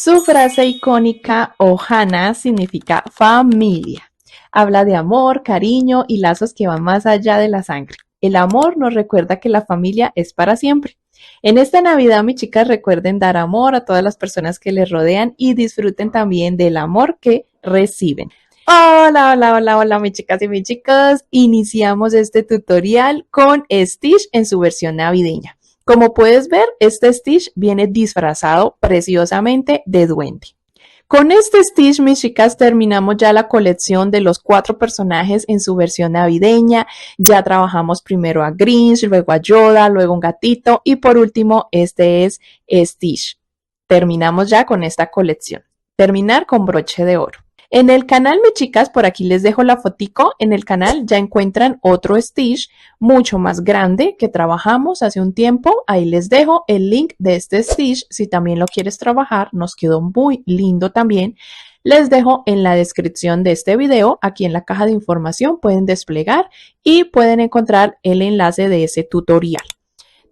Su frase icónica Ohana significa familia. Habla de amor, cariño y lazos que van más allá de la sangre. El amor nos recuerda que la familia es para siempre. En esta Navidad, mis chicas, recuerden dar amor a todas las personas que les rodean y disfruten también del amor que reciben. Hola, hola, hola, hola, mis chicas y mis chicos. Iniciamos este tutorial con Stitch en su versión navideña. Como puedes ver, este Stitch viene disfrazado preciosamente de duende. Con este Stitch, mis chicas, terminamos ya la colección de los 4 personajes en su versión navideña. Ya trabajamos primero a Grinch, luego a Yoda, luego un gatito y por último, este es Stitch. Terminamos ya con esta colección. Terminar con broche de oro. En el canal, mis chicas, por aquí les dejo la fotico. En el canal ya encuentran otro Stitch mucho más grande que trabajamos hace un tiempo. Ahí les dejo el link de este Stitch. Si también lo quieres trabajar, nos quedó muy lindo también. Les dejo en la descripción de este video, aquí en la caja de información, pueden desplegar y pueden encontrar el enlace de ese tutorial.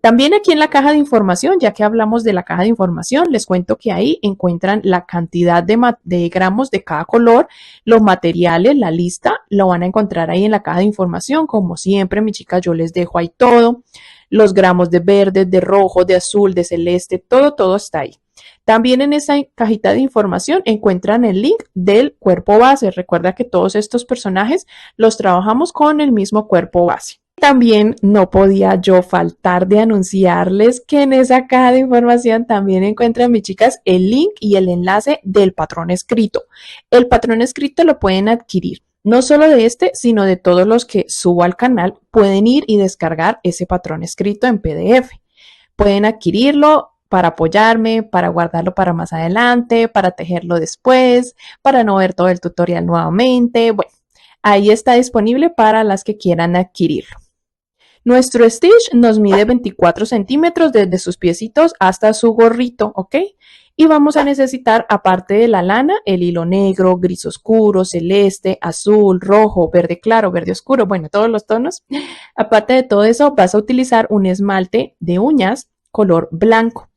También aquí en la caja de información, ya que hablamos de la caja de información, les cuento que ahí encuentran la cantidad de gramos de cada color, los materiales, la lista, lo van a encontrar ahí en la caja de información. Como siempre, mis chicas, yo les dejo ahí todo, los gramos de verde, de rojo, de azul, de celeste, todo está ahí. También en esa cajita de información encuentran el link del cuerpo base. Recuerda que todos estos personajes los trabajamos con el mismo cuerpo base. También no podía yo faltar de anunciarles que en esa caja de información también encuentran, mis chicas, el link y el enlace del patrón escrito. El patrón escrito lo pueden adquirir, no solo de este, sino de todos los que subo al canal. Pueden ir y descargar ese patrón escrito en PDF. Pueden adquirirlo para apoyarme, para guardarlo para más adelante, para tejerlo después, para no ver todo el tutorial nuevamente. Bueno, ahí está disponible para las que quieran adquirirlo. Nuestro Stitch nos mide 24 centímetros desde sus piecitos hasta su gorrito, ¿ok? Y vamos a necesitar, aparte de la lana, el hilo negro, gris oscuro, celeste, azul, rojo, verde claro, verde oscuro, bueno, todos los tonos. Aparte de todo eso, vas a utilizar un esmalte de uñas color blanco.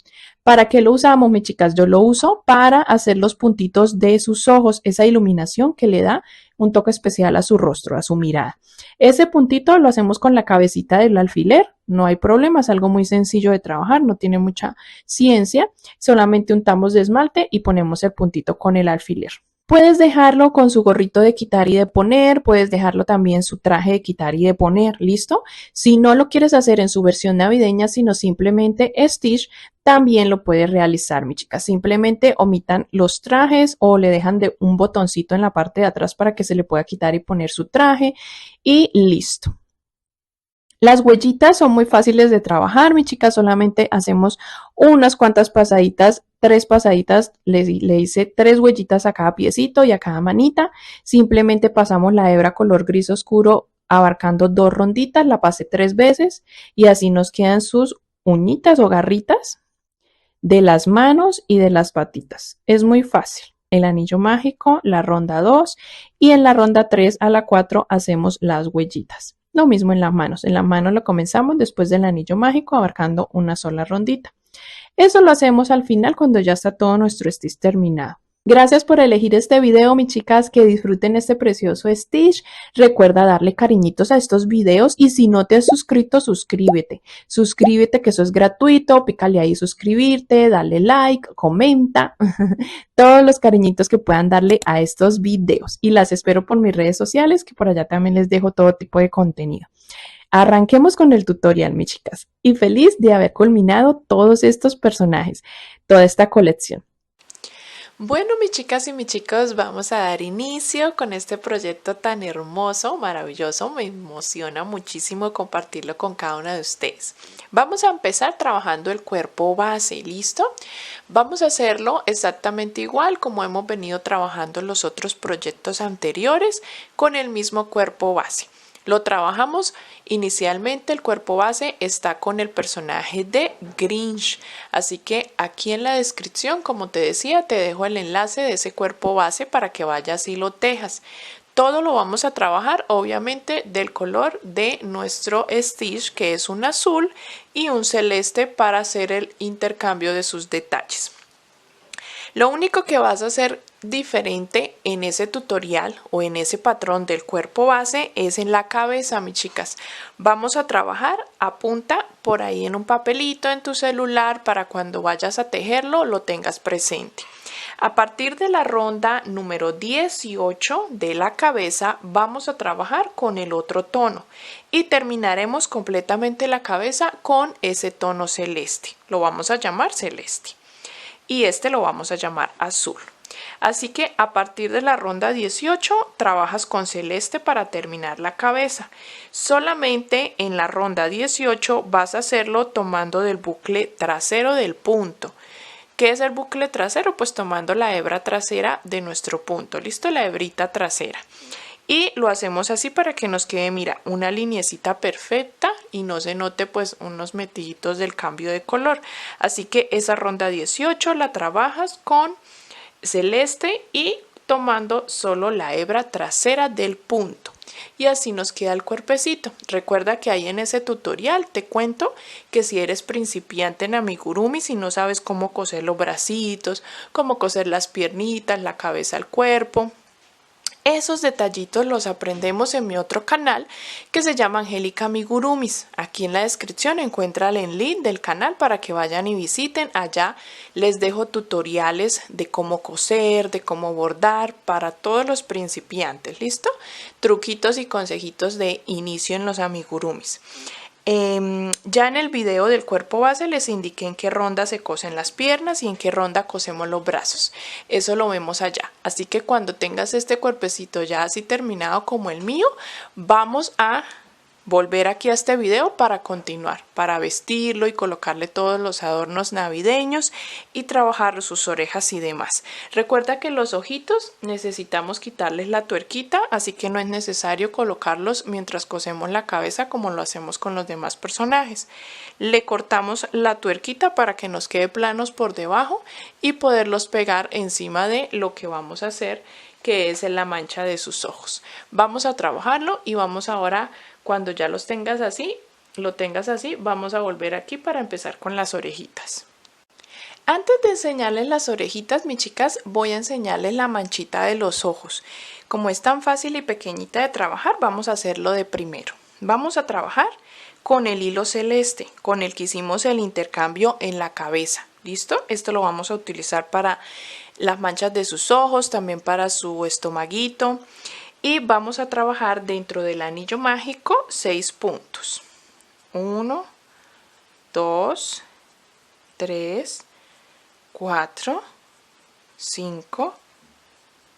¿Para qué lo usamos, mis chicas? Yo lo uso para hacer los puntitos de sus ojos, esa iluminación que le da un toque especial a su rostro, a su mirada. Ese puntito lo hacemos con la cabecita del alfiler, no hay problema, es algo muy sencillo de trabajar, no tiene mucha ciencia, solamente untamos de esmalte y ponemos el puntito con el alfiler. Puedes dejarlo con su gorrito de quitar y de poner, puedes dejarlo también su traje de quitar y de poner, ¿listo? Si no lo quieres hacer en su versión navideña, sino simplemente Stitch, también lo puedes realizar, mi chica. Simplemente omitan los trajes o le dejan de un botoncito en la parte de atrás para que se le pueda quitar y poner su traje y listo. Las huellitas son muy fáciles de trabajar, mi chica, solamente hacemos unas cuantas pasaditas, 3 pasaditas, le hice 3 huellitas a cada piecito y a cada manita. Simplemente pasamos la hebra color gris oscuro abarcando 2 ronditas, la pasé 3 veces y así nos quedan sus uñitas o garritas de las manos y de las patitas. Es muy fácil. El anillo mágico, la ronda 2 y en la ronda 3 a la 4 hacemos las huellitas. Lo mismo en las manos. En las manos lo comenzamos después del anillo mágico abarcando una sola rondita. Eso lo hacemos al final cuando ya está todo nuestro Stitch terminado. Gracias por elegir este video, mis chicas, que disfruten este precioso Stitch. Recuerda darle cariñitos a estos videos y si no te has suscrito, suscríbete. Suscríbete que eso es gratuito, pícale ahí suscribirte, dale like, comenta. Todos los cariñitos que puedan darle a estos videos. Y las espero por mis redes sociales, que por allá también les dejo todo tipo de contenido. Arranquemos con el tutorial, mis chicas. Y feliz de haber culminado todos estos personajes, toda esta colección. Bueno, mis chicas y mis chicos, vamos a dar inicio con este proyecto tan hermoso, maravilloso. Me emociona muchísimo compartirlo con cada una de ustedes. Vamos a empezar trabajando el cuerpo base, ¿listo? Vamos a hacerlo exactamente igual como hemos venido trabajando los otros proyectos anteriores con el mismo cuerpo base. Lo trabajamos inicialmente, el cuerpo base está con el personaje de Grinch, así que aquí en la descripción, como te decía, te dejo el enlace de ese cuerpo base para que vayas y lo tejas. Todo lo vamos a trabajar obviamente del color de nuestro Stitch, que es un azul y un celeste para hacer el intercambio de sus detalles. Lo único que vas a hacer diferente en ese tutorial o en ese patrón del cuerpo base es en la cabeza, mis chicas. Vamos a trabajar, apunta por ahí en un papelito en tu celular para cuando vayas a tejerlo lo tengas presente. A partir de la ronda número 18 de la cabeza vamos a trabajar con el otro tono y terminaremos completamente la cabeza con ese tono celeste. Lo vamos a llamar celeste y este lo vamos a llamar azul. Así que a partir de la ronda 18 trabajas con celeste para terminar la cabeza. Solamente en la ronda 18 vas a hacerlo tomando del bucle trasero del punto. ¿Qué es el bucle trasero? Pues tomando la hebra trasera de nuestro punto. ¿Listo? La hebrita trasera. Y lo hacemos así para que nos quede, mira, una liniecita perfecta y no se note pues unos metillitos del cambio de color. Así que esa ronda 18 la trabajas con celeste y tomando solo la hebra trasera del punto. Y así nos queda el cuerpecito. Recuerda que ahí en ese tutorial te cuento que si eres principiante en amigurumi, si no sabes cómo coser los bracitos, cómo coser las piernitas, la cabeza, el cuerpo, esos detallitos los aprendemos en mi otro canal que se llama Angélica Amigurumis. Aquí en la descripción encuentran el link del canal para que vayan y visiten. Allá les dejo tutoriales de cómo coser, de cómo bordar para todos los principiantes. ¿Listo? Truquitos y consejitos de inicio en los amigurumis. Ya en el video del cuerpo base les indiqué en qué ronda se cosen las piernas y en qué ronda cosemos los brazos. Eso lo vemos allá. Así que cuando tengas este cuerpecito ya así terminado como el mío, vamos a volver aquí a este video para continuar, para vestirlo y colocarle todos los adornos navideños y trabajar sus orejas y demás. Recuerda que los ojitos necesitamos quitarles la tuerquita, así que no es necesario colocarlos mientras cosemos la cabeza como lo hacemos con los demás personajes. Le cortamos la tuerquita para que nos quede planos por debajo y poderlos pegar encima de lo que vamos a hacer, que es en la mancha de sus ojos. Vamos a trabajarlo y vamos ahora, cuando ya los tengas así, vamos a volver aquí para empezar con las orejitas. Antes de enseñarles las orejitas, mis chicas, voy a enseñarles la manchita de los ojos. Como es tan fácil y pequeñita de trabajar, vamos a hacerlo de primero. Vamos a trabajar con el hilo celeste, con el que hicimos el intercambio en la cabeza. ¿Listo? Esto lo vamos a utilizar para las manchas de sus ojos, también para su estomaguito. Y vamos a trabajar dentro del anillo mágico 6 puntos. 1, 2, 3, 4, 5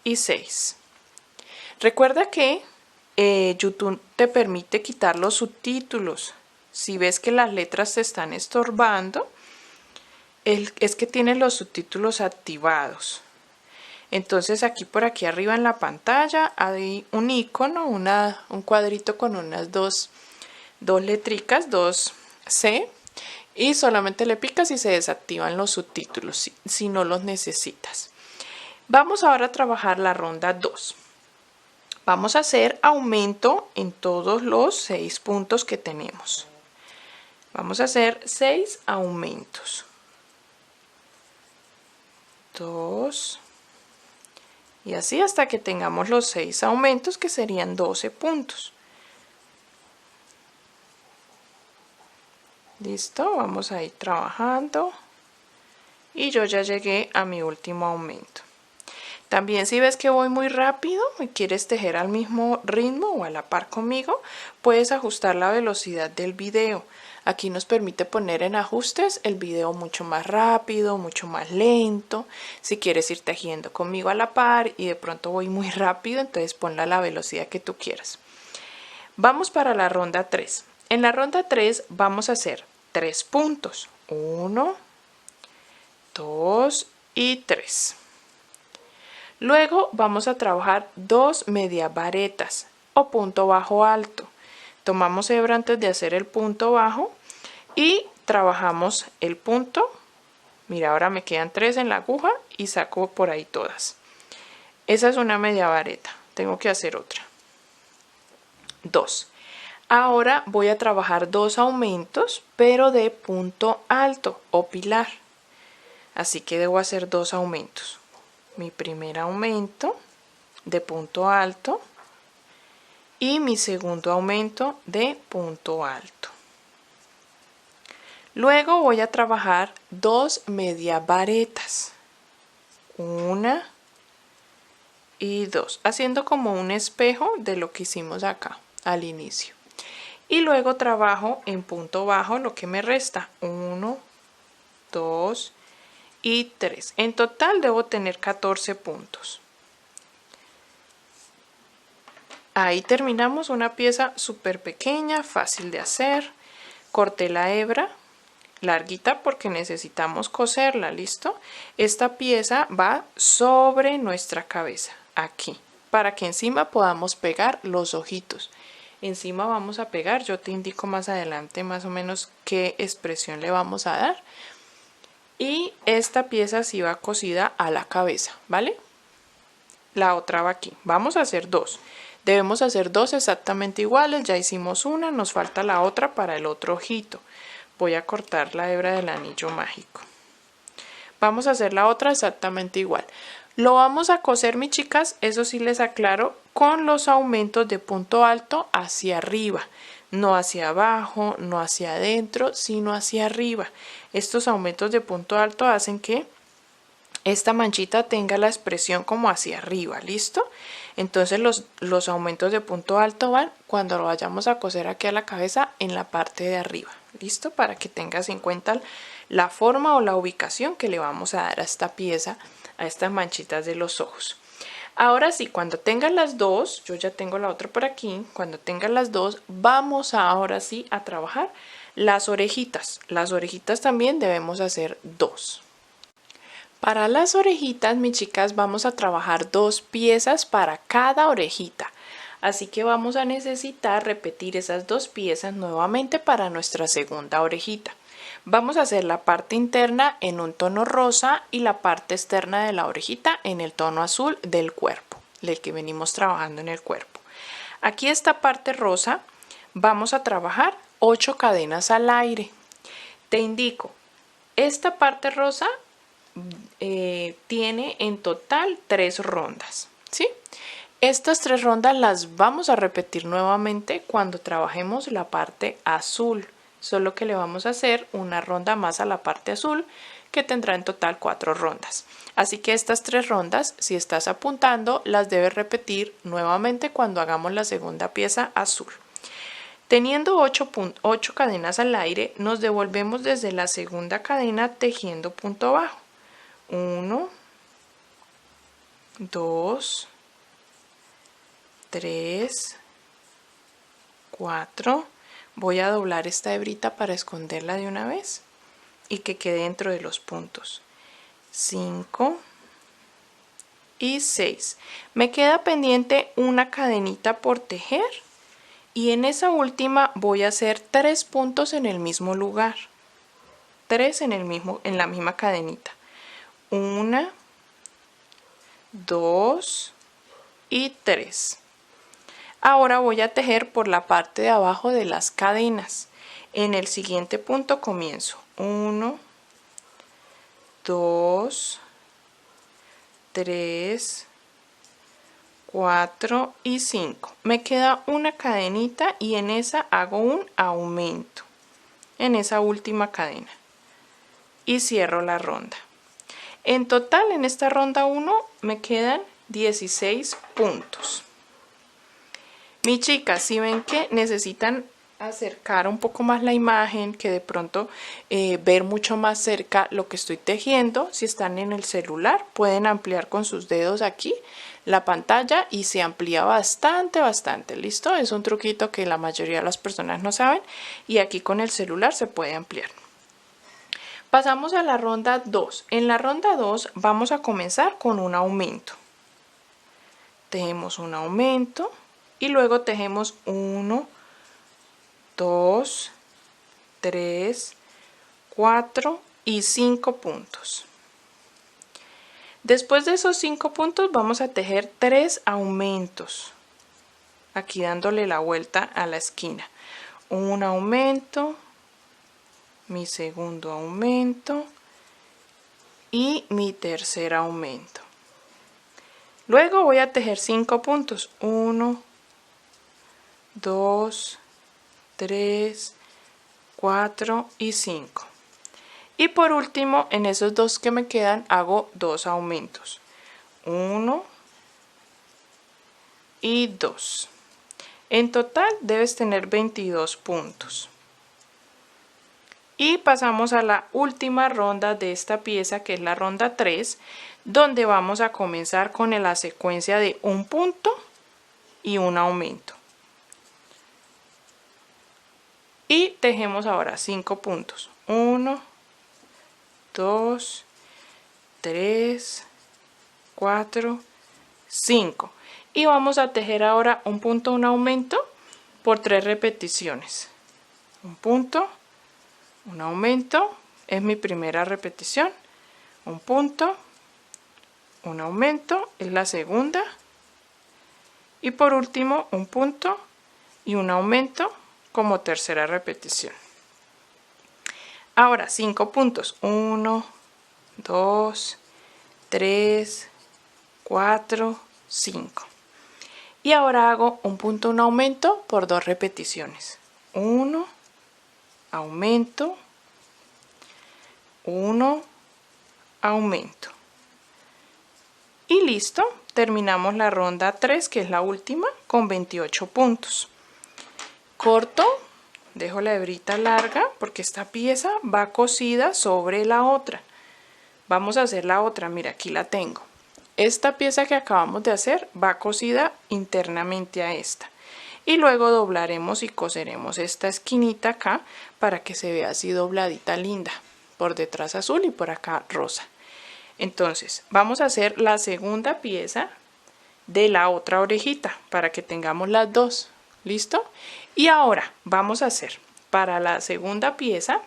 y 6. Recuerda que YouTube te permite quitar los subtítulos. Si ves que las letras te están estorbando, es que tienes los subtítulos activados. Entonces aquí por aquí arriba en la pantalla hay un icono, un cuadrito con unas dos letricas, 2C, y solamente le picas y se desactivan los subtítulos si no los necesitas. Vamos ahora a trabajar la ronda 2. Vamos a hacer aumento en todos los 6 puntos que tenemos. Vamos a hacer 6 aumentos. 2 y así hasta que tengamos los 6 aumentos, que serían 12 puntos. Listo, vamos a ir trabajando y yo ya llegué a mi último aumento. También si ves que voy muy rápido y quieres tejer al mismo ritmo o a la par conmigo, puedes ajustar la velocidad del video. Aquí nos permite poner en ajustes el video mucho más rápido, mucho más lento. Si quieres ir tejiendo conmigo a la par y de pronto voy muy rápido, entonces ponla a la velocidad que tú quieras. Vamos para la ronda 3. En la ronda 3 vamos a hacer 3 puntos. 1, 2 y 3. Luego vamos a trabajar 2 medias varetas o punto bajo alto. Tomamos hebra antes de hacer el punto bajo y trabajamos el punto. Mira, ahora me quedan 3 en la aguja y saco por ahí todas. Esa es una media vareta. Tengo que hacer otra. 2. Ahora voy a trabajar 2 aumentos, pero de punto alto o pilar. así que debo hacer 2 aumentos. Mi primer aumento de punto alto y mi segundo aumento de punto alto. Luego voy a trabajar 2 medias varetas, 1 y 2, haciendo como un espejo de lo que hicimos acá al inicio. Y luego trabajo en punto bajo lo que me resta, 1, 2 y 3. En total debo tener 14 puntos. Ahí terminamos una pieza súper pequeña, fácil de hacer. Corté la hebra larguita porque necesitamos coserla, ¿listo? Esta pieza va sobre nuestra cabeza, aquí, para que encima podamos pegar los ojitos. Encima vamos a pegar, yo te indico más adelante más o menos qué expresión le vamos a dar. Y esta pieza sí va cosida a la cabeza, ¿vale? La otra va aquí. Vamos a hacer 2. Debemos hacer 2 exactamente iguales. Ya hicimos una, nos falta la otra para el otro ojito. Voy a cortar la hebra del anillo mágico. Vamos a hacer la otra exactamente igual. Lo vamos a coser, mis chicas, eso sí les aclaro, con los aumentos de punto alto hacia arriba. No hacia abajo, no hacia adentro, sino hacia arriba. Estos aumentos de punto alto hacen que esta manchita tenga la expresión como hacia arriba, ¿listo? Entonces los aumentos de punto alto van cuando lo vayamos a coser aquí a la cabeza en la parte de arriba, ¿listo? Para que tengas en cuenta la forma o la ubicación que le vamos a dar a esta pieza, a estas manchitas de los ojos. Ahora sí, cuando tengas las dos, yo ya tengo la otra por aquí, cuando tengas las dos, vamos ahora sí a trabajar las orejitas. Las orejitas también debemos hacer 2. Para las orejitas, mis chicas, vamos a trabajar 2 piezas para cada orejita. Así que vamos a necesitar repetir esas 2 piezas nuevamente para nuestra segunda orejita. Vamos a hacer la parte interna en un tono rosa y la parte externa de la orejita en el tono azul del cuerpo, del que venimos trabajando en el cuerpo. Aquí esta parte rosa vamos a trabajar 8 cadenas al aire. Te indico, esta parte rosa tiene en total 3 rondas, ¿sí? Estas 3 rondas las vamos a repetir nuevamente cuando trabajemos la parte azul, solo que le vamos a hacer una ronda más a la parte azul que tendrá en total 4 rondas. Así que estas 3 rondas, si estás apuntando, las debes repetir nuevamente cuando hagamos la segunda pieza azul. Teniendo 8 cadenas al aire, nos devolvemos desde la segunda cadena tejiendo punto bajo. 1, 2, 3, 4. Voy a doblar esta hebrita para esconderla de una vez y que quede dentro de los puntos. 5 y 6. Me queda pendiente una cadenita por tejer y en esa última voy a hacer 3 puntos en el mismo lugar. 3 en la misma cadenita. 1, 2 y 3. Ahora voy a tejer por la parte de abajo de las cadenas. En el siguiente punto comienzo 1, 2, 3, 4 y 5. Me queda una cadenita y en esa hago un aumento en esa última cadena y cierro la ronda. En total en esta ronda 1 me quedan 16 puntos. Mis chicas, si ven que necesitan acercar un poco más la imagen, que de pronto ver mucho más cerca lo que estoy tejiendo, si están en el celular pueden ampliar con sus dedos aquí la pantalla y se amplía bastante, ¿listo? Es un truquito que la mayoría de las personas no saben y aquí con el celular se puede ampliar. Pasamos a la ronda 2. En la ronda 2 vamos a comenzar con un aumento. Tejemos un aumento y luego tejemos 1, 2, 3, 4 y 5 puntos. Después de esos 5 puntos vamos a tejer 3 aumentos. Aquí dándole la vuelta a la esquina. Un aumento, mi segundo aumento y mi tercer aumento. Luego voy a tejer 5 puntos. 1, 2, 3, 4 y 5. Y por último, en esos dos que me quedan, hago 2 aumentos. 1 y 2. En total debes tener 22 puntos. Y pasamos a la última ronda de esta pieza, que es la ronda 3, donde vamos a comenzar con la secuencia de un punto y un aumento. Y tejemos ahora 5 puntos. 1, 2, 3, 4, 5. Y vamos a tejer ahora un punto, un aumento por 3 repeticiones. Un punto, un aumento, es mi primera repetición. Un punto, un aumento, es la segunda. Y por último, un punto y un aumento como tercera repetición. Ahora 5 puntos. 1, 2, 3, 4, 5. Y ahora hago un punto, un aumento por 2 repeticiones. 1, aumento, 1, aumento. Y listo, terminamos la ronda 3, que es la última, con 28 puntos. Corto, dejo la hebrita larga porque esta pieza va cosida sobre la otra. Vamos a hacer la otra, mira, aquí la tengo. Esta pieza que acabamos de hacer va cosida internamente a esta. Y luego doblaremos y coseremos esta esquinita acá para que se vea así dobladita linda. Por detrás azul y por acá rosa. Entonces, vamos a hacer la segunda pieza de la otra orejita para que tengamos las dos. ¿Listo? Y ahora vamos a hacer para la segunda pieza,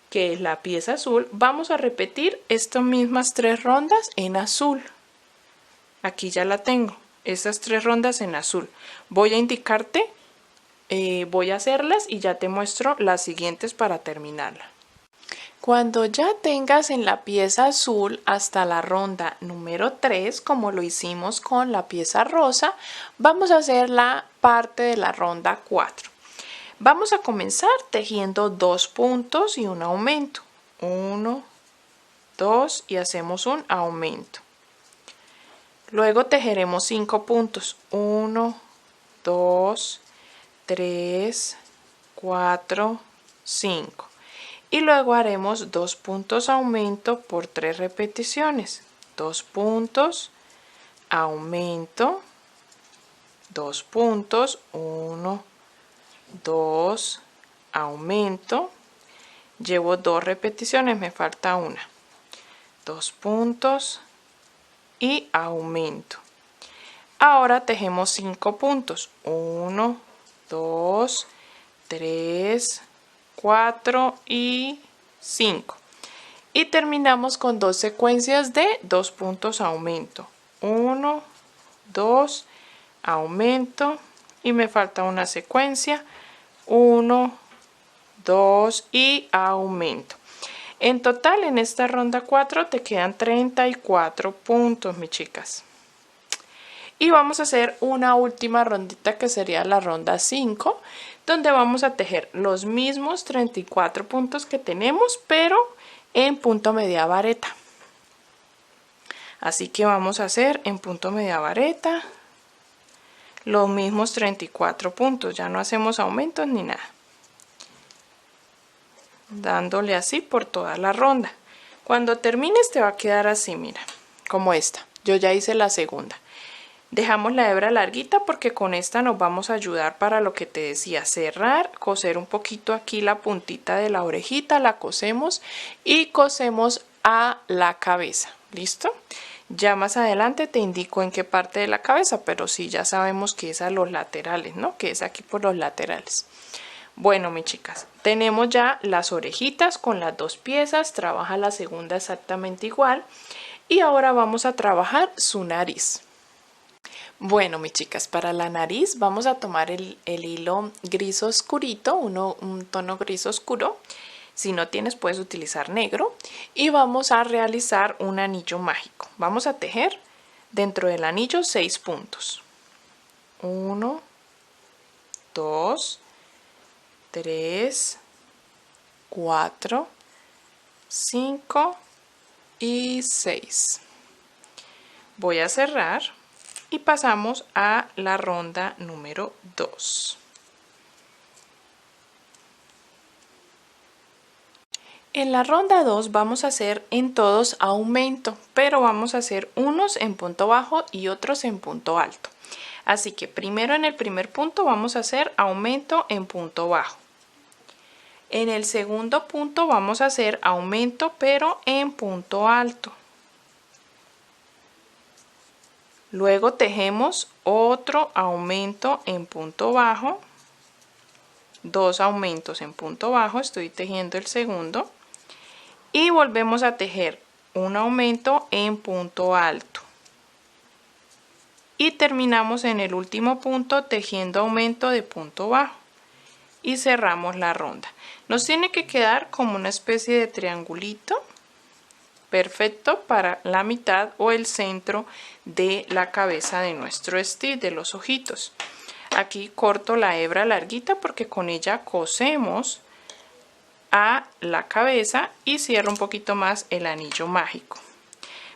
que es la pieza azul, vamos a repetir estas mismas 3 rondas en azul. Aquí ya la tengo, estas 3 rondas en azul. Voy a indicarte, voy a hacerlas y ya te muestro las siguientes para terminarla. Cuando ya tengas en la pieza azul hasta la ronda número 3, como lo hicimos con la pieza rosa, vamos a hacer la parte de la ronda 4. Vamos a comenzar tejiendo 2 puntos y un aumento. 1, 2 y hacemos un aumento. Luego tejeremos 5 puntos. 1, 2, 3, 4, 5. Y luego haremos 2 puntos aumento por 3 repeticiones. 2 puntos, aumento, 2 puntos, 1, 2, aumento. Llevo 2 repeticiones, me falta una. 2 puntos y aumento. Ahora tejemos 5 puntos. 1, 2, 3, 4 y 5. Y terminamos con 2 secuencias de 2 puntos aumento. 1, 2, aumento y me falta una secuencia. 1, 2 y aumento. En total en esta ronda 4 te quedan 34 puntos, mis chicas. Y vamos a hacer una última rondita que sería la ronda 5, donde vamos a tejer los mismos 34 puntos que tenemos, pero en punto media vareta. Así que vamos a hacer en punto media vareta los mismos 34 puntos, ya no hacemos aumentos ni nada. Dándole así por toda la ronda. Cuando termines te va a quedar así, mira, como esta. Yo ya hice la segunda. Dejamos la hebra larguita porque con esta nos vamos a ayudar para lo que te decía, cerrar, coser un poquito aquí la puntita de la orejita, la cosemos y cosemos a la cabeza. ¿Listo? Ya más adelante te indico en qué parte de la cabeza, pero sí ya sabemos que es a los laterales, ¿no? Que es aquí por los laterales. Bueno, mis chicas, tenemos ya las orejitas con las 2 piezas, trabaja la segunda exactamente igual y ahora vamos a trabajar su nariz. Bueno, mis chicas, para la nariz vamos a tomar el hilo gris oscurito, un tono gris oscuro, Si no tienes, puedes utilizar negro. Y vamos a realizar un anillo mágico. Vamos a tejer dentro del anillo 6 puntos. 1, 2, 3, 4, 5 y 6. Voy a cerrar y pasamos a la ronda número 2. En la ronda 2 vamos a hacer en todos aumento, pero vamos a hacer unos en punto bajo y otros en punto alto. Así que primero en el primer punto vamos a hacer aumento en punto bajo. En el segundo punto vamos a hacer aumento pero en punto alto. Luego tejemos otro aumento en punto bajo, 2 aumentos en punto bajo, estoy tejiendo el segundo, y volvemos a tejer un aumento en punto alto. Y terminamos en el último punto tejiendo aumento de punto bajo y cerramos la ronda. Nos tiene que quedar como una especie de triangulito perfecto para la mitad o el centro de la cabeza de nuestro stitch, de los ojitos. Aquí corto la hebra larguita porque con ella cosemos a la cabeza y cierro un poquito más el anillo mágico.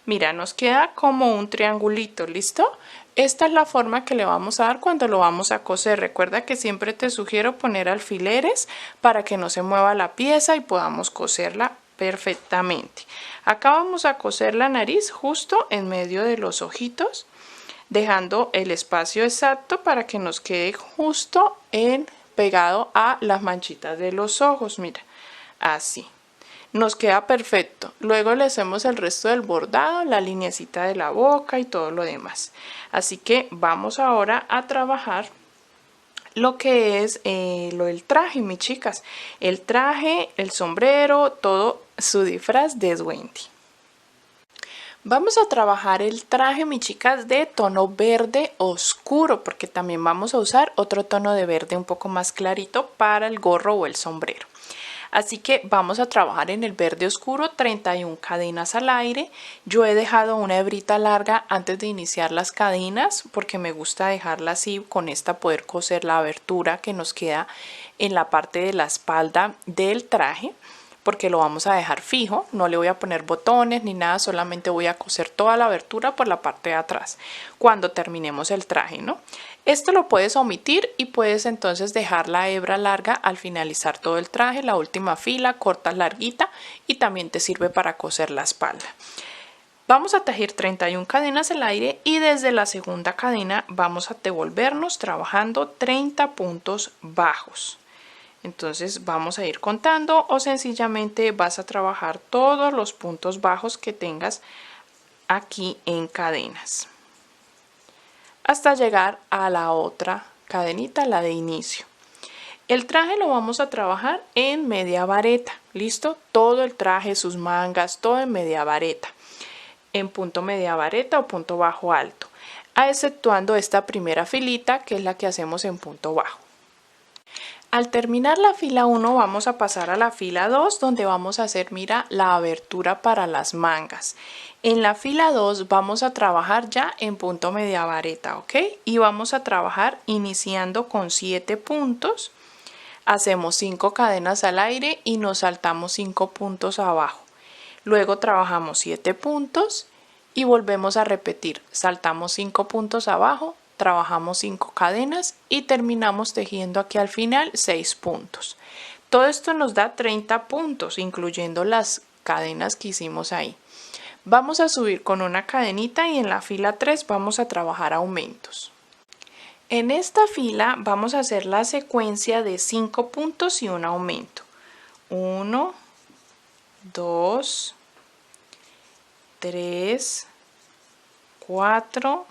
Mira, nos queda como un triangulito, ¿listo? Esta es la forma que le vamos a dar cuando lo vamos a coser. Recuerda que siempre te sugiero poner alfileres para que no se mueva la pieza y podamos coserla perfectamente. Acá vamos a coser la nariz justo en medio de los ojitos, dejando el espacio exacto para que nos quede justo pegado a las manchitas de los ojos. Mira, así. Nos queda perfecto. Luego le hacemos el resto del bordado, la lineecita de la boca y todo lo demás. Así que vamos ahora a trabajar lo que es lo del traje, mis chicas. El traje, el sombrero, todo su disfraz de Wendy. Vamos a trabajar el traje, mis chicas, de tono verde oscuro, porque también vamos a usar otro tono de verde un poco más clarito para el gorro o el sombrero. Así que vamos a trabajar en el verde oscuro, 31 cadenas al aire. Yo he dejado una hebrita larga antes de iniciar las cadenas porque me gusta dejarla así, con esta poder coser la abertura que nos queda en la parte de la espalda del traje, porque lo vamos a dejar fijo, no le voy a poner botones ni nada, solamente voy a coser toda la abertura por la parte de atrás cuando terminemos el traje, ¿no? Esto lo puedes omitir y puedes entonces dejar la hebra larga al finalizar todo el traje, la última fila, cortas larguita y también te sirve para coser la espalda. Vamos a tejer 31 cadenas al aire y desde la segunda cadena vamos a devolvernos trabajando 30 puntos bajos. Entonces vamos a ir contando o sencillamente vas a trabajar todos los puntos bajos que tengas aquí en cadenas hasta llegar a la otra cadenita, la de inicio. El traje lo vamos a trabajar en media vareta, ¿listo? Todo el traje, sus mangas, todo en media vareta, en punto media vareta o punto bajo alto, exceptuando esta primera filita que es la que hacemos en punto bajo. Al terminar la fila 1 vamos a pasar a la fila 2 donde vamos a hacer, mira, la abertura para las mangas. En la fila 2 vamos a trabajar ya en punto media vareta, ¿ok? Y vamos a trabajar iniciando con 7 puntos. Hacemos 5 cadenas al aire y nos saltamos 5 puntos abajo. Luego trabajamos 7 puntos y volvemos a repetir. Saltamos 5 puntos abajo, trabajamos 5 cadenas y terminamos tejiendo aquí al final 6 puntos. Todo esto nos da 30 puntos, incluyendo las cadenas que hicimos ahí. Vamos a subir con una cadenita y en la fila 3 vamos a trabajar aumentos. En esta fila vamos a hacer la secuencia de 5 puntos y un aumento. 1, 2, 3, 4,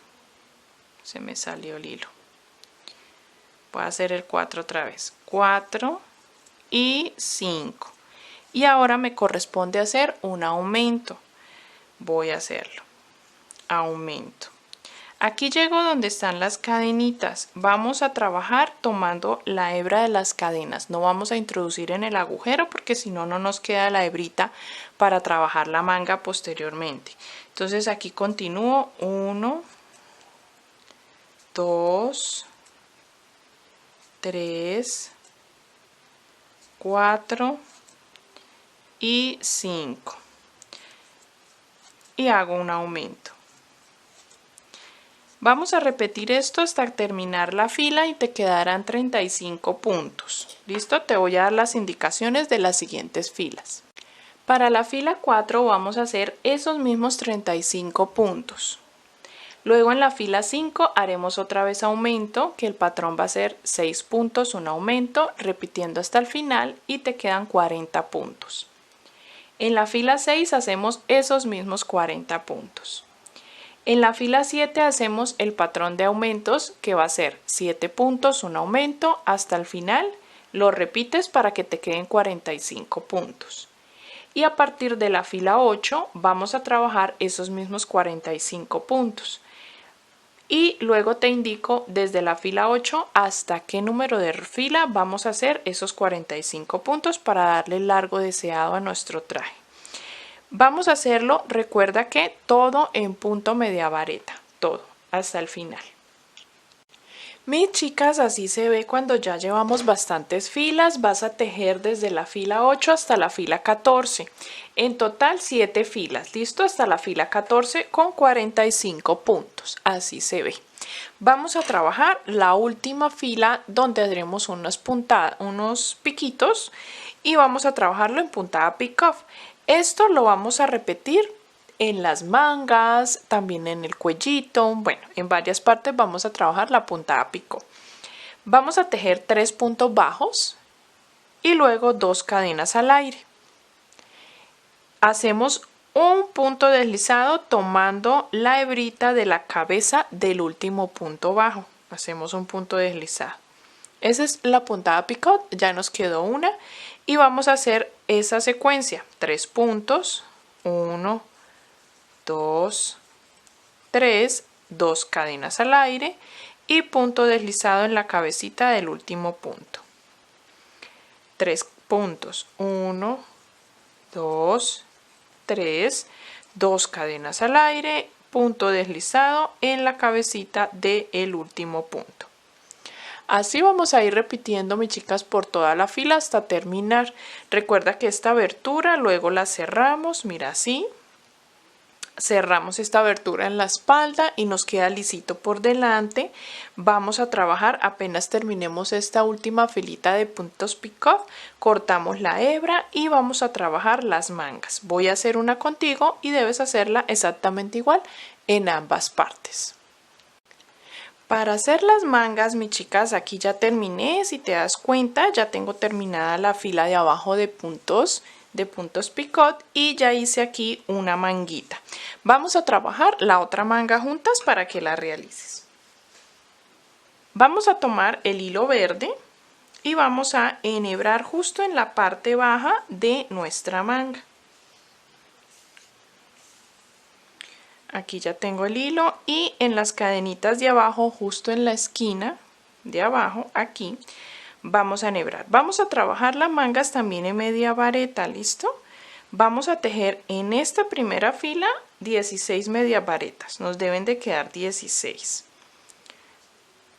se me salió el hilo. Voy a hacer el 4 otra vez. 4 y 5. Y ahora me corresponde hacer un aumento. Voy a hacerlo. Aumento. Aquí llego donde están las cadenitas. Vamos a trabajar tomando la hebra de las cadenas. No vamos a introducir en el agujero porque si no, no nos queda la hebrita para trabajar la manga posteriormente. Entonces aquí continúo 1, 2, 3, 4 y 5. Y hago un aumento. Vamos a repetir esto hasta terminar la fila y te quedarán 35 puntos. ¿Listo? Te voy a dar las indicaciones de las siguientes filas. Para la fila 4 vamos a hacer esos mismos 35 puntos. Luego en la fila 5 haremos otra vez aumento, que el patrón va a ser 6 puntos, un aumento, repitiendo hasta el final y te quedan 40 puntos. En la fila 6 hacemos esos mismos 40 puntos. En la fila 7 hacemos el patrón de aumentos, que va a ser 7 puntos, un aumento, hasta el final. Lo repites para que te queden 45 puntos. Y a partir de la fila 8 vamos a trabajar esos mismos 45 puntos. Y luego te indico desde la fila 8 hasta qué número de fila vamos a hacer esos 45 puntos para darle el largo deseado a nuestro traje. Vamos a hacerlo, recuerda que todo en punto media vareta, todo, hasta el final. Mis chicas, así se ve cuando ya llevamos bastantes filas. Vas a tejer desde la fila 8 hasta la fila 14. En total 7 filas, listo, hasta la fila 14 con 45 puntos, así se ve. Vamos a trabajar la última fila donde haremos unos piquitos y vamos a trabajarlo en puntada pick-off. Esto lo vamos a repetir en las mangas, también en el cuellito, bueno, en varias partes vamos a trabajar la puntada picó. Vamos a tejer 3 puntos bajos y luego 2 cadenas al aire. Hacemos un punto deslizado tomando la hebrita de la cabeza del último punto bajo. Hacemos un punto deslizado. Esa es la puntada picot, ya nos quedó una y vamos a hacer esa secuencia, 3 puntos, 1, 2, 3, 2 cadenas al aire y punto deslizado en la cabecita del último punto. 3 puntos, 1, 2, 3, 2 cadenas al aire, punto deslizado en la cabecita del último punto. Así vamos a ir repitiendo, mis chicas, por toda la fila hasta terminar. Recuerda que esta abertura luego la cerramos, mira así. Cerramos esta abertura en la espalda y nos queda lisito por delante. Vamos a trabajar apenas terminemos esta última filita de puntos pick-off, cortamos la hebra y vamos a trabajar las mangas. Voy a hacer una contigo y debes hacerla exactamente igual en ambas partes. Para hacer las mangas, mis chicas, aquí ya terminé. Si te das cuenta, ya tengo terminada la fila de abajo de puntos picot y ya hice aquí una manguita. Vamos a trabajar la otra manga juntas para que la realices. Vamos a tomar el hilo verde y vamos a enhebrar justo en la parte baja de nuestra manga. Aquí ya tengo el hilo y en las cadenitas de abajo, justo en la esquina de abajo, aquí, vamos a enhebrar. Vamos a trabajar las mangas también en media vareta, ¿listo? Vamos a tejer en esta primera fila 16 medias varetas, nos deben de quedar 16.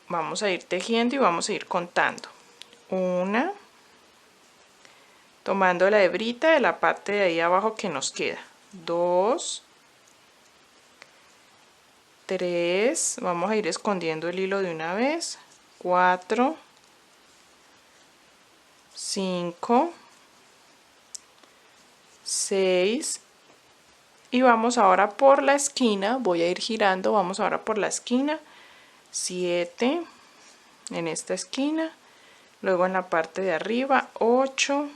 Vamos a ir tejiendo y vamos a ir contando. Una, tomando la hebrita de la parte de ahí abajo que nos queda. 2, 3, vamos a ir escondiendo el hilo de una vez. 4, 5, 6 y vamos ahora por la esquina, voy a ir girando, vamos ahora por la esquina, 7 en esta esquina, luego en la parte de arriba 8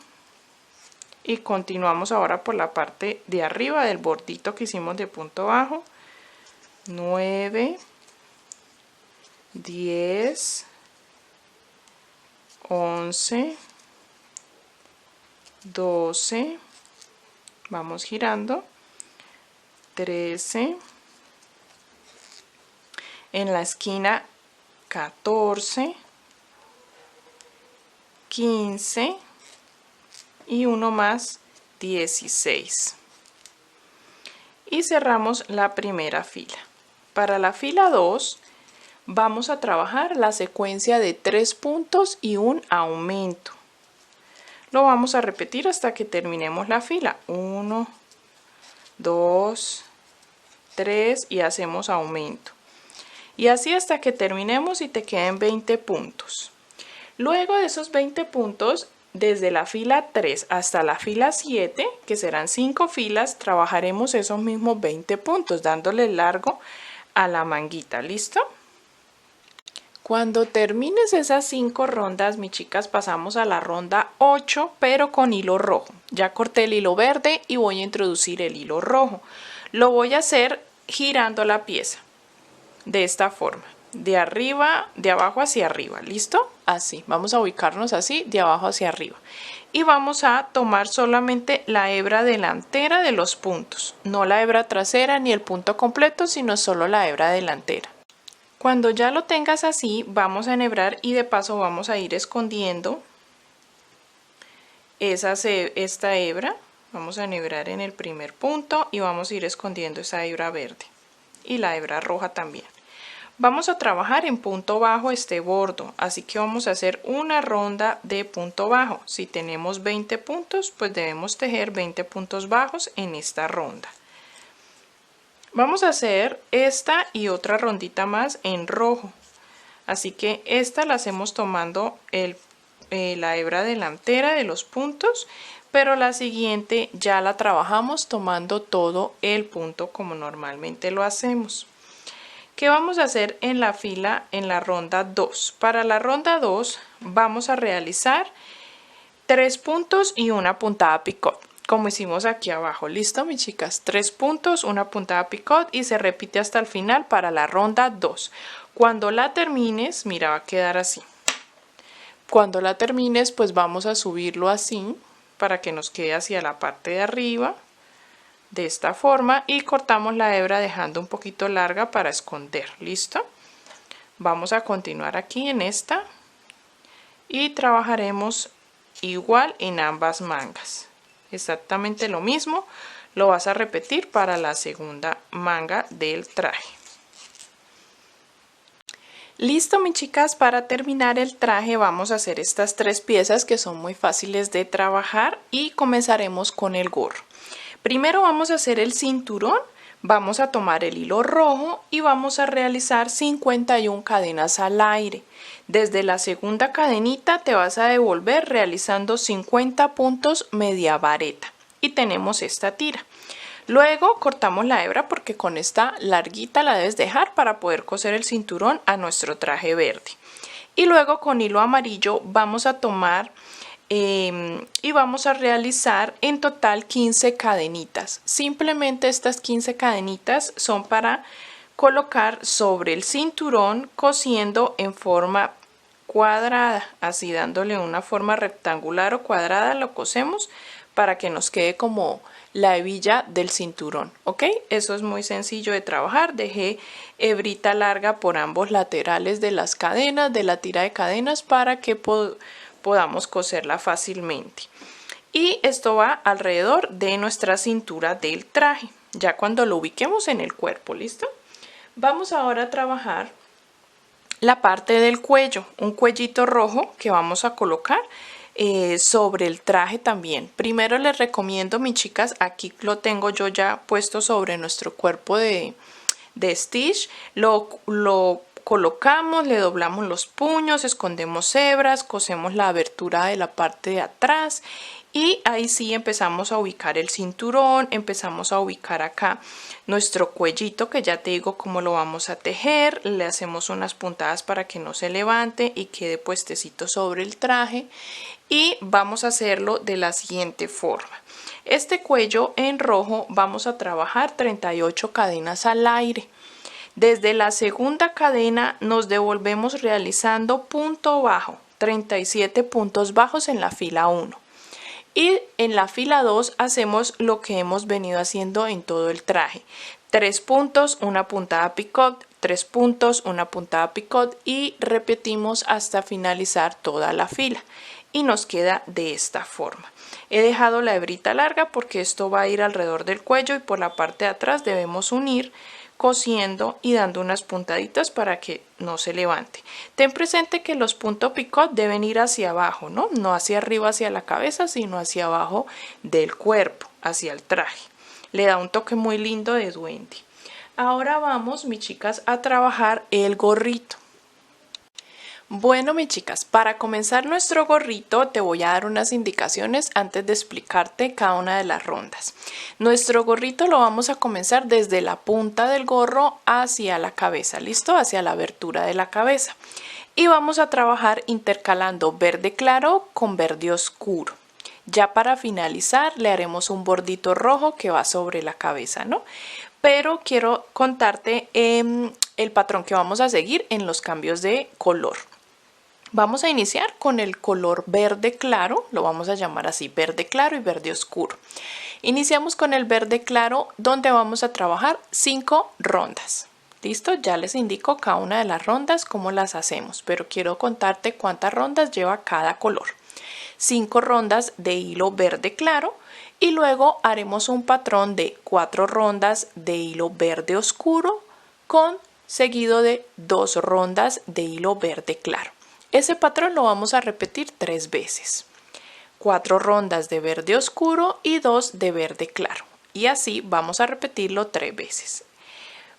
y continuamos ahora por la parte de arriba del bordito que hicimos de punto bajo, 9, 10, 11, 12, vamos girando, 13 en la esquina 14, 15 y uno más 16. Y cerramos la primera fila. Para la fila 2 vamos a trabajar la secuencia de 3 puntos y un aumento. Lo vamos a repetir hasta que terminemos la fila. 1, 2, 3 y hacemos aumento. Y así hasta que terminemos y te queden 20 puntos. Luego de esos 20 puntos, desde la fila 3 hasta la fila 7, que serán 5 filas, trabajaremos esos mismos 20 puntos, dándole largo a la manguita. ¿Listo? Cuando termines esas 5 rondas, mis chicas, pasamos a la ronda 8, pero con hilo rojo. Ya corté el hilo verde y voy a introducir el hilo rojo. Lo voy a hacer girando la pieza de esta forma, de abajo hacia arriba. ¿Listo? Así, vamos a ubicarnos así, de abajo hacia arriba. Y vamos a tomar solamente la hebra delantera de los puntos, no la hebra trasera ni el punto completo, sino solo la hebra delantera. Cuando ya lo tengas así, vamos a enhebrar y de paso vamos a ir escondiendo esta hebra. Vamos a enhebrar en el primer punto y vamos a ir escondiendo esa hebra verde y la hebra roja también. Vamos a trabajar en punto bajo este bordo, así que vamos a hacer una ronda de punto bajo. Si tenemos 20 puntos, pues debemos tejer 20 puntos bajos en esta ronda. Vamos a hacer esta y otra rondita más en rojo, así que esta la hacemos tomando la hebra delantera de los puntos, pero la siguiente ya la trabajamos tomando todo el punto como normalmente lo hacemos. ¿Qué vamos a hacer en la fila, en la ronda 2? Para la ronda 2 vamos a realizar 3 puntos y una puntada picot, como hicimos aquí abajo. ¿Listo, mis chicas? 3 puntos, una puntada picot y se repite hasta el final para la ronda 2. Cuando la termines, mira, va a quedar así. Cuando la termines, pues vamos a subirlo así para que nos quede hacia la parte de arriba. De esta forma y cortamos la hebra dejando un poquito larga para esconder. ¿Listo? Vamos a continuar aquí en esta y trabajaremos igual en ambas mangas. Exactamente lo mismo lo vas a repetir para la segunda manga del traje. Listo, mis chicas, para terminar el traje vamos a hacer estas 3 piezas que son muy fáciles de trabajar y comenzaremos con el gorro. Primero vamos a hacer el cinturón, vamos a tomar el hilo rojo y vamos a realizar 51 cadenas al aire. Desde la segunda cadenita te vas a devolver realizando 50 puntos media vareta y tenemos esta tira. Luego cortamos la hebra porque con esta larguita la debes dejar para poder coser el cinturón a nuestro traje verde. Y luego con hilo amarillo vamos a tomar y vamos a realizar en total 15 cadenitas. Simplemente estas 15 cadenitas son para colocar sobre el cinturón cosiendo en forma cuadrada, así dándole una forma rectangular o cuadrada lo cosemos para que nos quede como la hebilla del cinturón, ¿ok? Eso es muy sencillo de trabajar. Dejé hebrita larga por ambos laterales de las cadenas, de la tira de cadenas, para que podamos coserla fácilmente. Y esto va alrededor de nuestra cintura del traje, ya cuando lo ubiquemos en el cuerpo. ¿Listo? Vamos ahora a trabajar la parte del cuello, un cuellito rojo que vamos a colocar sobre el traje también. Primero les recomiendo, mis chicas, aquí lo tengo yo ya puesto sobre nuestro cuerpo de stitch, lo colocamos, le doblamos los puños, escondemos hebras, cosemos la abertura de la parte de atrás y ahí sí empezamos a ubicar el cinturón, empezamos a ubicar acá nuestro cuellito, que ya te digo cómo lo vamos a tejer. Le hacemos unas puntadas para que no se levante y quede puestecito sobre el traje y vamos a hacerlo de la siguiente forma. Este cuello en rojo vamos a trabajar 38 cadenas al aire. Desde la segunda cadena nos devolvemos realizando punto bajo, 37 puntos bajos en la fila 1. Y en la fila 2 hacemos lo que hemos venido haciendo en todo el traje. 3 puntos, una puntada picot, 3 puntos, una puntada picot y repetimos hasta finalizar toda la fila y nos queda de esta forma. He dejado la hebrita larga porque esto va a ir alrededor del cuello y por la parte de atrás debemos unir cosiendo y dando unas puntaditas para que no se levante. Ten presente que los puntos picot deben ir hacia abajo, no hacia arriba hacia la cabeza, sino hacia abajo del cuerpo, hacia el traje. Le da un toque muy lindo de duende. Ahora vamos, mis chicas, a trabajar el gorrito. Bueno, mis chicas, para comenzar nuestro gorrito te voy a dar unas indicaciones antes de explicarte cada una de las rondas. Nuestro gorrito lo vamos a comenzar desde la punta del gorro hacia la cabeza, ¿listo? Hacia la abertura de la cabeza. Y vamos a trabajar intercalando verde claro con verde oscuro. Ya para finalizar le haremos un bordito rojo que va sobre la cabeza, ¿no? Pero quiero contarte el patrón que vamos a seguir en los cambios de color. Vamos a iniciar con el color verde claro, lo vamos a llamar así, verde claro y verde oscuro. Iniciamos con el verde claro donde vamos a trabajar 5 rondas. ¿Listo? Ya les indico cada una de las rondas cómo las hacemos, pero quiero contarte cuántas rondas lleva cada color. 5 rondas de hilo verde claro y luego haremos un patrón de 4 rondas de hilo verde oscuro seguido de 2 rondas de hilo verde claro. Ese patrón lo vamos a repetir 3 veces. 4 rondas de verde oscuro y 2 de verde claro. Y así vamos a repetirlo 3 veces.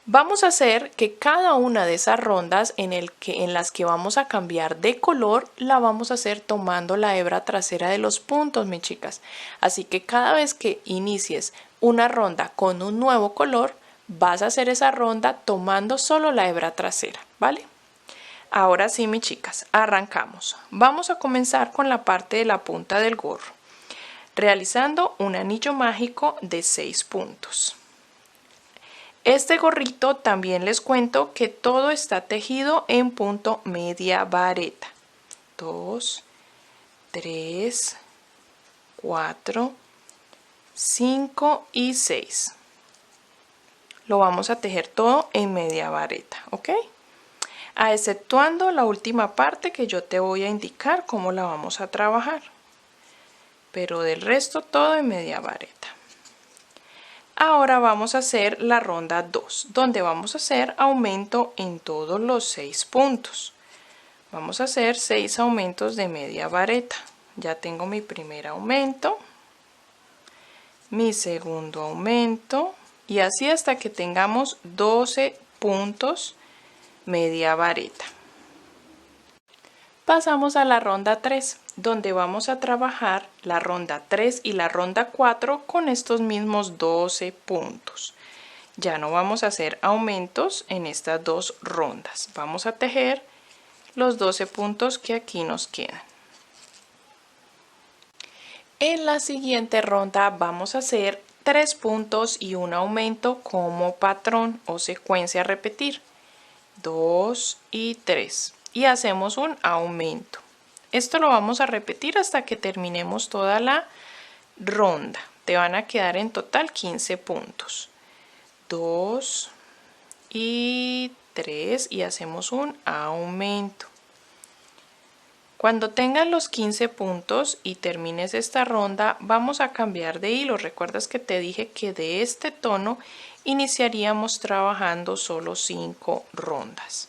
Vamos a hacer que cada una de esas rondas en las que vamos a cambiar de color, la vamos a hacer tomando la hebra trasera de los puntos, mis chicas. Así que cada vez que inicies una ronda con un nuevo color, vas a hacer esa ronda tomando solo la hebra trasera, ¿vale? Ahora sí, mis chicas, arrancamos. Vamos a comenzar con la parte de la punta del gorro, realizando un anillo mágico de 6 puntos. Este gorrito también les cuento que todo está tejido en punto media vareta. 2, 3, 4, 5 y 6. Lo vamos a tejer todo en media vareta, ¿ok? Exceptuando la última parte que yo te voy a indicar cómo la vamos a trabajar, pero del resto todo en media vareta. Ahora vamos a hacer la ronda 2, donde vamos a hacer aumento en todos los 6 puntos. Vamos a hacer 6 aumentos de media vareta. Ya tengo mi primer aumento, mi segundo aumento y así hasta que tengamos 12 puntos media vareta. Pasamos a la ronda 3, donde vamos a trabajar la ronda 3 y la ronda 4 con estos mismos 12 puntos. Ya no vamos a hacer aumentos en estas 2 rondas. Vamos a tejer los 12 puntos que aquí nos quedan. En la siguiente ronda vamos a hacer 3 puntos y un aumento como patrón o secuencia a repetir. 2 y 3 y hacemos un aumento. Esto lo vamos a repetir hasta que terminemos toda la ronda. Te van a quedar en total 15 puntos. 2 y 3 y hacemos un aumento. Cuando tengas los 15 puntos y termines esta ronda, vamos a cambiar de hilo. ¿Recuerdas que te dije que de este tono iniciaríamos trabajando solo 5 rondas?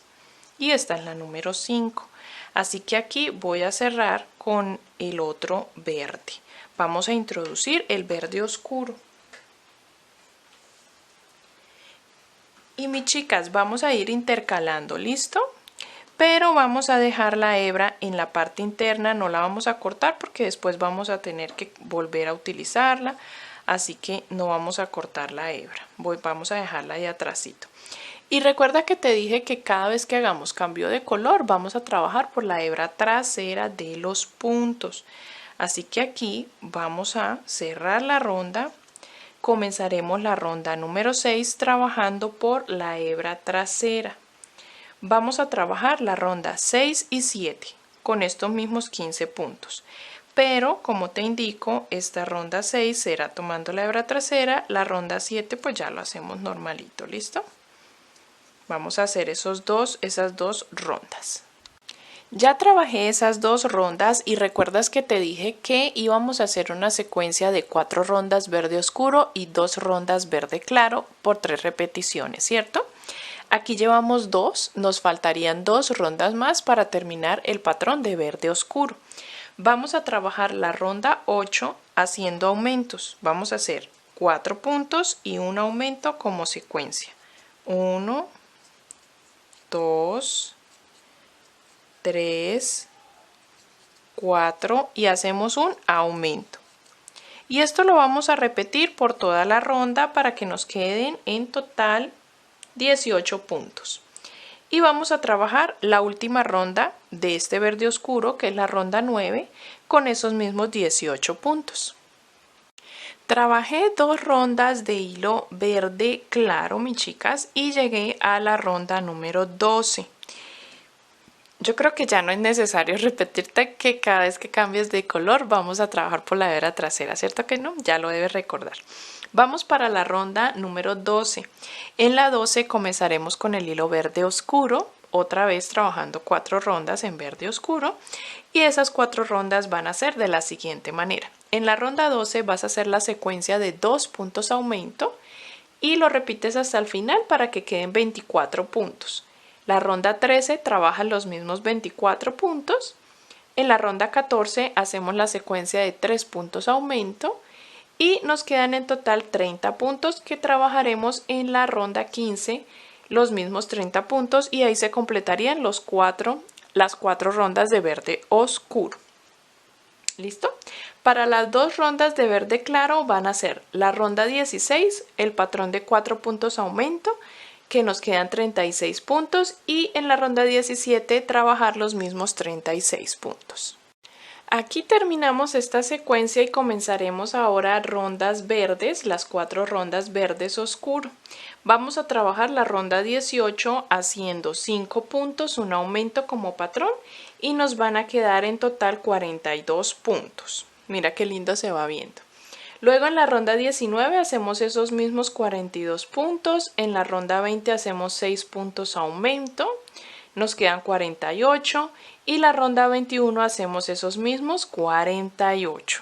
Y esta es la número 5. Así que aquí voy a cerrar con el otro verde. Vamos a introducir el verde oscuro. Y mis chicas, vamos a ir intercalando, ¿listo? Pero vamos a dejar la hebra en la parte interna, no la vamos a cortar porque después vamos a tener que volver a utilizarla, así que no vamos a cortar la hebra, vamos a dejarla ahí atrásito. Y recuerda que te dije que cada vez que hagamos cambio de color vamos a trabajar por la hebra trasera de los puntos, así que aquí vamos a cerrar la ronda. Comenzaremos la ronda número 6 trabajando por la hebra trasera. Vamos a trabajar la ronda 6 y 7 con estos mismos 15 puntos. Pero como te indico, esta ronda 6 será tomando la hebra trasera, la ronda 7 pues ya lo hacemos normalito, ¿listo? Vamos a hacer esas dos rondas. Ya trabajé esas 2 rondas y recuerdas que te dije que íbamos a hacer una secuencia de 4 rondas verde oscuro y 2 rondas verde claro por 3 repeticiones, ¿cierto? Aquí llevamos 2, nos faltarían 2 rondas más para terminar el patrón de verde oscuro. Vamos a trabajar la ronda 8 haciendo aumentos. Vamos a hacer 4 puntos y un aumento como secuencia. 1, 2, 3, 4 y hacemos un aumento. Y esto lo vamos a repetir por toda la ronda para que nos queden en total 18 puntos. Y vamos a trabajar la última ronda de este verde oscuro, que es la ronda 9, con esos mismos 18 puntos. Trabajé 2 rondas de hilo verde claro, mis chicas, y llegué a la ronda número 12. Yo creo que ya no es necesario repetirte que cada vez que cambies de color vamos a trabajar por la hebra trasera, ¿cierto que no? Ya lo debes recordar. Vamos para la ronda número 12. En la 12 comenzaremos con el hilo verde oscuro, otra vez trabajando 4 rondas en verde oscuro, y esas 4 rondas van a ser de la siguiente manera. En la ronda 12 vas a hacer la secuencia de 2 puntos aumento y lo repites hasta el final para que queden 24 puntos. La ronda 13 trabaja los mismos 24 puntos. En la ronda 14 hacemos la secuencia de 3 puntos aumento y nos quedan en total 30 puntos que trabajaremos en la ronda 15, los mismos 30 puntos, y ahí se completarían las 4 rondas de verde oscuro. ¿Listo? Para las 2 rondas de verde claro van a ser la ronda 16, el patrón de 4 puntos aumento, que nos quedan 36 puntos, y en la ronda 17 trabajar los mismos 36 puntos. Aquí terminamos esta secuencia y comenzaremos ahora rondas verdes, las 4 rondas verdes oscuro. Vamos a trabajar la ronda 18 haciendo 5 puntos, un aumento como patrón, y nos van a quedar en total 42 puntos. Mira qué lindo se va viendo. Luego en la ronda 19 hacemos esos mismos 42 puntos, en la ronda 20 hacemos 6 puntos aumento, nos quedan 48, y la ronda 21 hacemos esos mismos 48.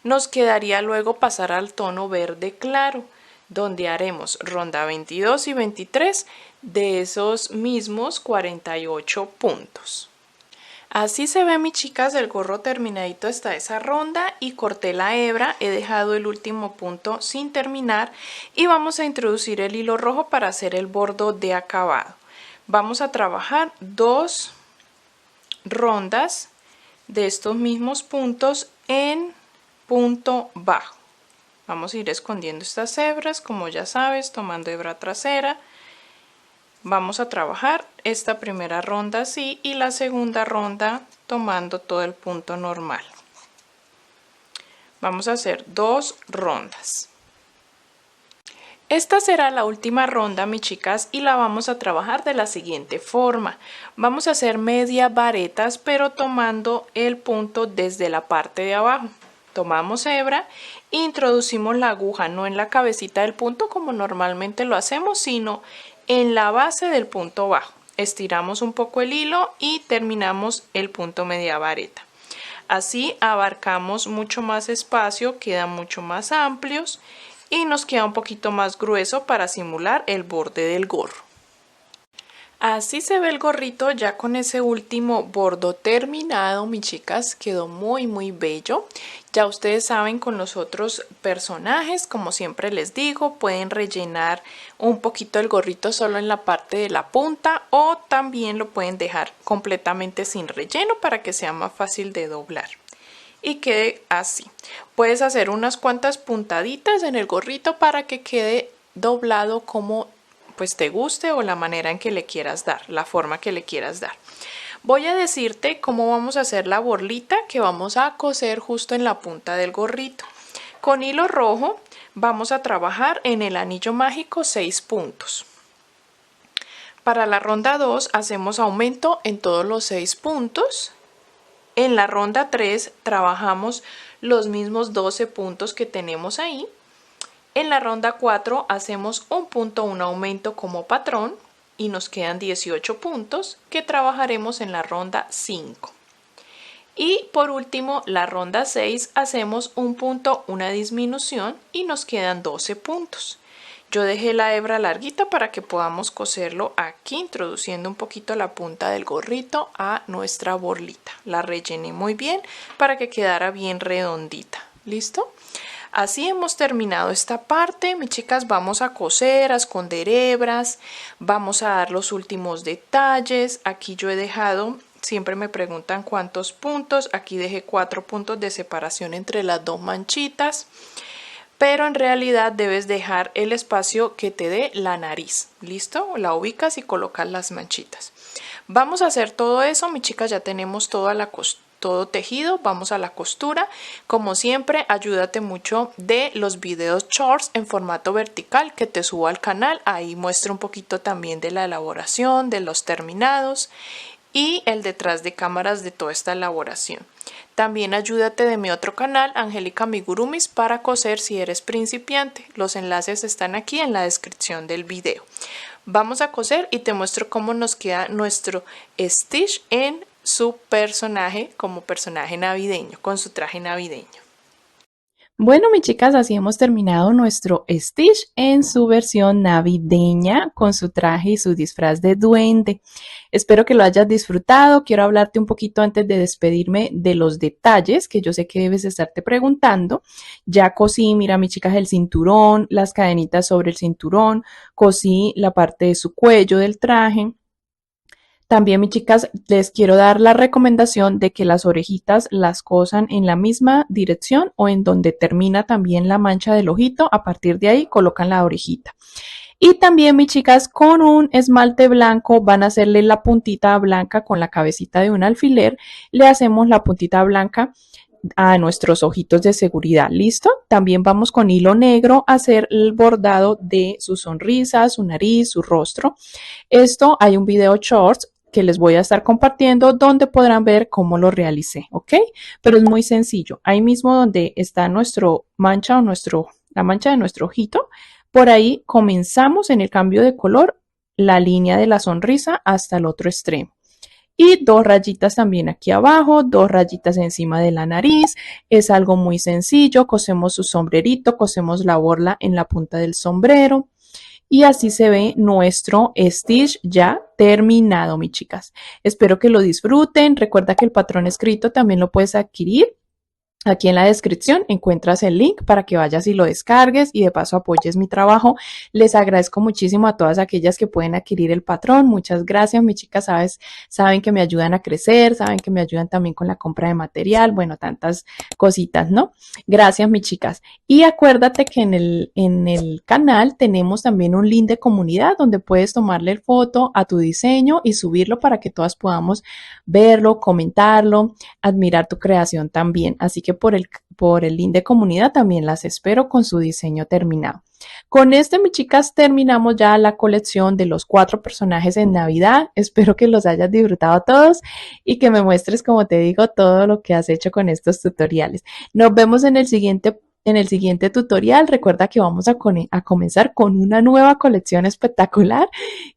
Nos quedaría luego pasar al tono verde claro, donde haremos ronda 22 y 23 de esos mismos 48 puntos. Así se ve, mis chicas, el gorro terminadito hasta esa ronda, y corté la hebra, he dejado el último punto sin terminar y vamos a introducir el hilo rojo para hacer el bordo de acabado. Vamos a trabajar 2 rondas de estos mismos puntos en punto bajo. Vamos a ir escondiendo estas hebras, como ya sabes, tomando hebra trasera. Vamos a trabajar esta primera ronda así y la segunda ronda tomando todo el punto normal. Vamos a hacer 2 rondas. Esta será la última ronda, mis chicas, y la vamos a trabajar de la siguiente forma. Vamos a hacer media varetas, pero tomando el punto desde la parte de abajo. Tomamos hebra e introducimos la aguja no en la cabecita del punto como normalmente lo hacemos, sino en la base del punto bajo. Estiramos un poco el hilo y terminamos el punto media vareta. Así abarcamos mucho más espacio, quedan mucho más amplios y nos queda un poquito más grueso para simular el borde del gorro. Así se ve el gorrito ya con ese último bordo terminado, mis chicas, quedó muy bello. Ya ustedes saben, con los otros personajes, como siempre les digo, pueden rellenar un poquito el gorrito solo en la parte de la punta, o también lo pueden dejar completamente sin relleno para que sea más fácil de doblar y quede así. Puedes hacer unas cuantas puntaditas en el gorrito para que quede doblado como pues te guste, o la manera en que le quieras dar, la forma que le quieras dar. Voy a decirte cómo vamos a hacer la borlita que vamos a coser justo en la punta del gorrito. Con hilo rojo vamos a trabajar en el anillo mágico 6 puntos. Para la ronda 2 hacemos aumento en todos los 6 puntos. En la ronda 3 trabajamos los mismos 12 puntos que tenemos ahí. En la ronda 4 hacemos un punto, un aumento como patrón. y nos quedan 18 puntos que trabajaremos en la ronda 5. Y por último, la ronda 6 hacemos un punto, una disminución y nos quedan 12 puntos. Yo dejé la hebra larguita para que podamos coserlo aquí, introduciendo un poquito la punta del gorrito a nuestra borlita. La rellené muy bien para que quedara bien redondita. ¿Listo? Así hemos terminado esta parte, mis chicas. Vamos a coser, a esconder hebras, vamos a dar los últimos detalles. Aquí yo he dejado, siempre me preguntan cuántos puntos, aquí dejé 4 puntos de separación entre las dos manchitas, pero en realidad debes dejar el espacio que te dé la nariz. ¿Listo? La ubicas y colocas las manchitas. Vamos a hacer todo eso, mis chicas. Ya tenemos toda la costura, todo tejido. Vamos a la costura. Como siempre, ayúdate mucho de los videos shorts en formato vertical que te subo al canal. Ahí muestro un poquito también de la elaboración, de los terminados y el detrás de cámaras de toda esta elaboración. También ayúdate de mi otro canal, Angélica Amigurumis, para coser si eres principiante. Los enlaces están aquí en la descripción del video. Vamos a coser y te muestro cómo nos queda nuestro Stitch en su personaje, como personaje navideño, con su traje navideño. Bueno, mis chicas, así hemos terminado nuestro Stitch en su versión navideña con su traje y su disfraz de duende. Espero que lo hayas disfrutado. Quiero hablarte un poquito antes de despedirme de los detalles que yo sé que debes estarte preguntando. Ya cosí, mira, mis chicas, el cinturón, las cadenitas sobre el cinturón, cosí la parte de su cuello del traje. También, mis chicas, les quiero dar la recomendación de que las orejitas las cosan en la misma dirección o en donde termina también la mancha del ojito. A partir de ahí colocan la orejita. Y también, mis chicas, con un esmalte blanco van a hacerle la puntita blanca con la cabecita de un alfiler. Le hacemos la puntita blanca a nuestros ojitos de seguridad. ¿Listo? También vamos con hilo negro a hacer el bordado de su sonrisa, su nariz, su rostro. Esto hay un video shorts que les voy a estar compartiendo donde podrán ver cómo lo realicé, ¿ok? Pero es muy sencillo. Ahí mismo donde está nuestro mancha o la mancha de nuestro ojito, por ahí comenzamos en el cambio de color la línea de la sonrisa hasta el otro extremo. Y 2 rayitas también aquí abajo, 2 rayitas encima de la nariz. Es algo muy sencillo. Cosemos su sombrerito, cosemos la borla en la punta del sombrero. Y así se ve nuestro Stitch ya terminado, mis chicas. Espero que lo disfruten. Recuerda que el patrón escrito también lo puedes adquirir. Aquí en la descripción encuentras el link para que vayas y lo descargues y de paso apoyes mi trabajo. Les agradezco muchísimo a todas aquellas que pueden adquirir el patrón. Muchas gracias, mis chicas. Saben que me ayudan a crecer, saben que me ayudan también con la compra de material. Bueno, tantas cositas, ¿no? Gracias, mis chicas. Y acuérdate que en el canal tenemos también un link de comunidad donde puedes tomarle foto a tu diseño y subirlo para que todas podamos verlo, comentarlo, admirar tu creación también. Así que por el link de comunidad también las espero con su diseño terminado. Con este, mis chicas, terminamos ya la colección de los 4 personajes en Navidad. Espero que los hayas disfrutado todos y que me muestres, como te digo, todo lo que has hecho con estos tutoriales. Nos vemos en el siguiente tutorial. Recuerda que vamos a comenzar con una nueva colección espectacular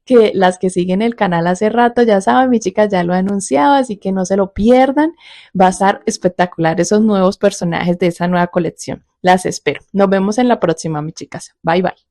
que las que siguen el canal hace rato ya saben, mis chicas, ya lo he anunciado, así que no se lo pierdan. Va a estar espectacular esos nuevos personajes de esa nueva colección. Las espero. Nos vemos en la próxima, mis chicas. Bye, bye.